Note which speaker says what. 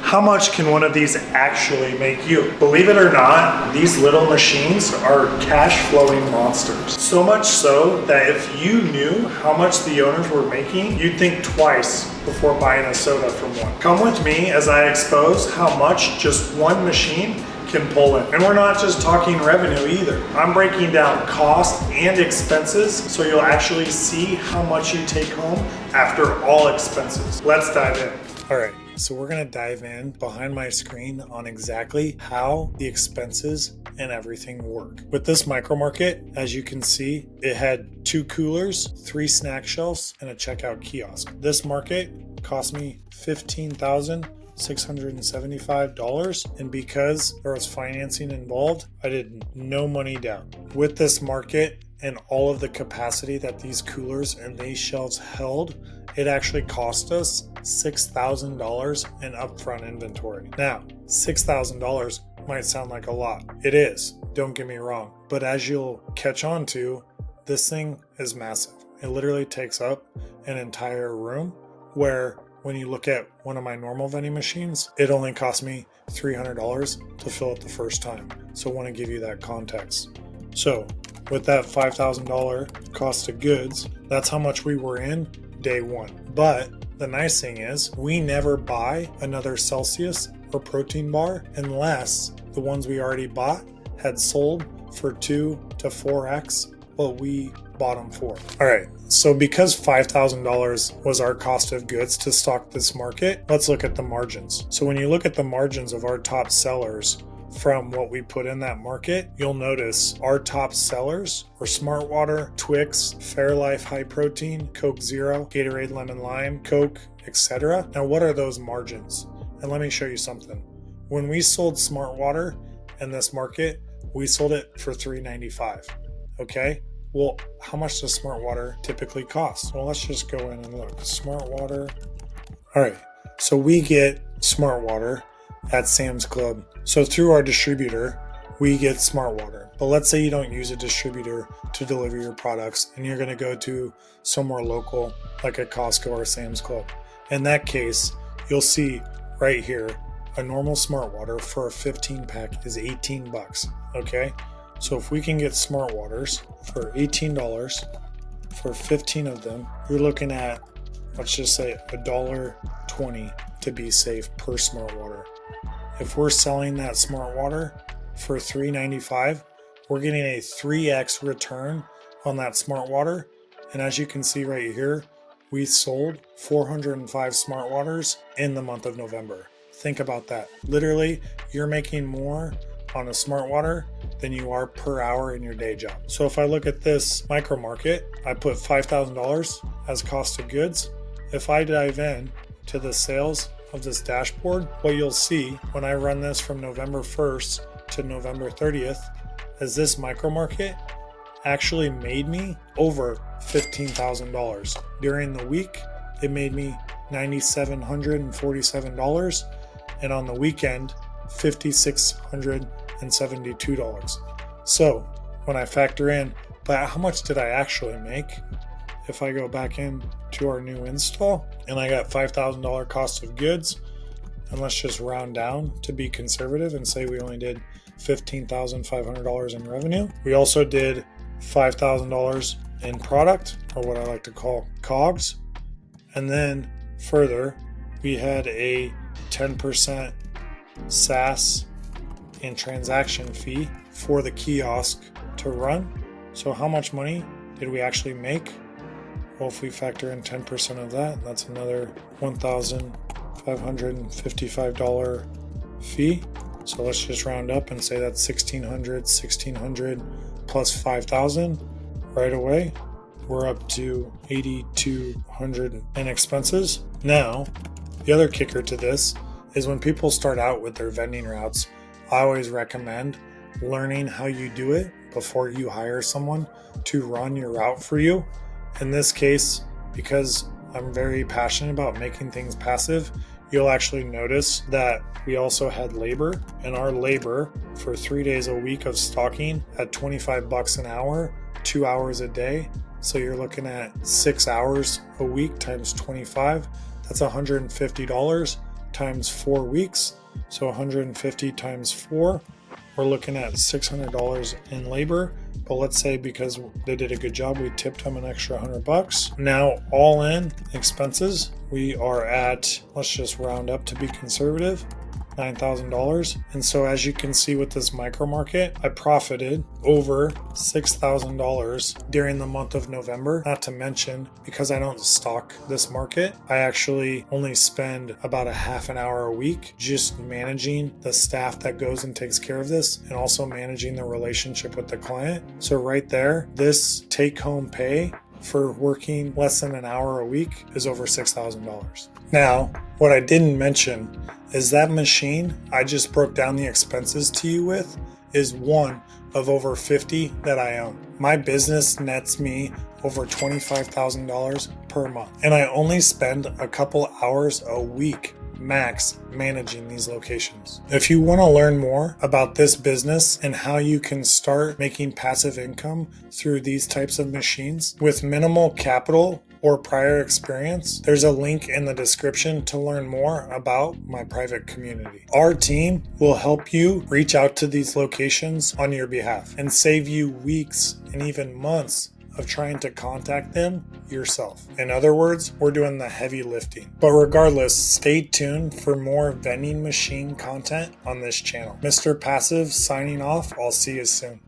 Speaker 1: how much can one of these actually make you? Believe it or not, these little machines are cash flowing monsters. So much so that if you knew how much the owners were making, you'd think twice before buying a soda from one. Come with me as I expose how much just one machine can pull in. And we're not just talking revenue either. I'm breaking down cost and expenses so you'll actually see how much you take home after all expenses. Let's dive in. All right, so we're gonna dive in behind my screen on exactly how the expenses and everything work. With this micro market, as you can see, it had 2 coolers, 3 snack shelves, and a checkout kiosk. This market cost me $15,675, and because there was financing involved, I did no money down. With this market and all of the capacity that these coolers and these shelves held, it actually cost us $6,000 in upfront inventory. Now, $6,000 might sound like a lot. It is, don't get me wrong. But as you'll catch on to, this thing is massive. It literally takes up an entire room, where when you look at one of my normal vending machines, it only cost me $300 to fill it the first time. So I want to give you that context. So with that $5,000 cost of goods, that's how much we were in day one. But the nice thing is we never buy another Celsius or protein bar unless the ones we already bought had sold for 2 to 4x what we bought them for. All right, so because $5,000 was our cost of goods to stock this market, let's look at the margins. So when you look at the margins of our top sellers from what we put in that market, you'll notice our top sellers were Smartwater, Twix, Fairlife High Protein, Coke Zero, Gatorade Lemon Lime, Coke, etc. Now what are those margins? And let me show you something. When we sold Smartwater in this market, we sold it for $3.95. Okay? Well, how much does Smartwater typically cost? Well, let's just go in and look. Smartwater. All right. So we get Smartwater at Sam's Club. So through our distributor, we get Smartwater. But let's say you don't use a distributor to deliver your products and you're going to go to somewhere local like a Costco or Sam's Club. In that case, you'll see right here, a normal Smartwater for a 15 pack is $18. Okay. So if we can get Smartwaters for $18 for 15 of them, you're looking at, let's just say $1.20 to be safe per Smartwater. If we're selling that Smartwater for $3.95, we're getting a 3x return on that Smartwater. And as you can see right here, we sold 405 Smartwaters in the month of November. Think about that. Literally, you're making more on a Smartwater than you are per hour in your day job. So if I look at this micro market, I put $5,000 as cost of goods. If I dive in to the sales of this dashboard, what you'll see when I run this from November 1st to November 30th is this micro market actually made me over $15,000. During the week, it made me $9,747, and on the weekend, $5,672. So when I factor in, but how much did I actually make? If I go back in to our new install and I got $5,000 cost of goods, and let's just round down to be conservative and say we only did $15,500 in revenue. We also did $5,000 in product, or what I like to call COGS. And then further, we had a 10% SaaS and transaction fee for the kiosk to run. So how much money did we actually make? Well, if we factor in 10% of that, that's another $1,555 fee. So let's just round up and say that's $1,600 plus $5,000 right away. We're up to $8,200 in expenses. Now, the other kicker to this is when people start out with their vending routes, I always recommend learning how you do it before you hire someone to run your route for you. In this case, because I'm very passionate about making things passive, you'll actually notice that we also had labor, and our labor for 3 days a week of stocking at $25 an hour, 2 hours a day. So you're looking at 6 hours a week times 25. That's $150 times 4 weeks. So 150 times 4, we're looking at $600 in labor. But let's say because they did a good job, we tipped them an extra $100. Now, all in expenses, we are at, let's just round up to be conservative, $9,000. And so as you can see with this micro market, I profited over $6,000 during the month of November. Not to mention, because I don't stock this market, I actually only spend about a half an hour a week just managing the staff that goes and takes care of this, and also managing the relationship with the client. So right there, this take home pay for working less than an hour a week is over $6,000. Now, what I didn't mention is that machine I just broke down the expenses to you with is one of over 50 that I own. My business nets me over $25,000 per month, and I only spend a couple hours a week max managing these locations. If you want to learn more about this business and how you can start making passive income through these types of machines with minimal capital or prior experience, there's a link in the description to learn more about my private community. Our team will help you reach out to these locations on your behalf and save you weeks and even months of trying to contact them yourself. In other words, we're doing the heavy lifting. But regardless, stay tuned for more vending machine content on this channel. Mr. Passive signing off. I'll see you soon.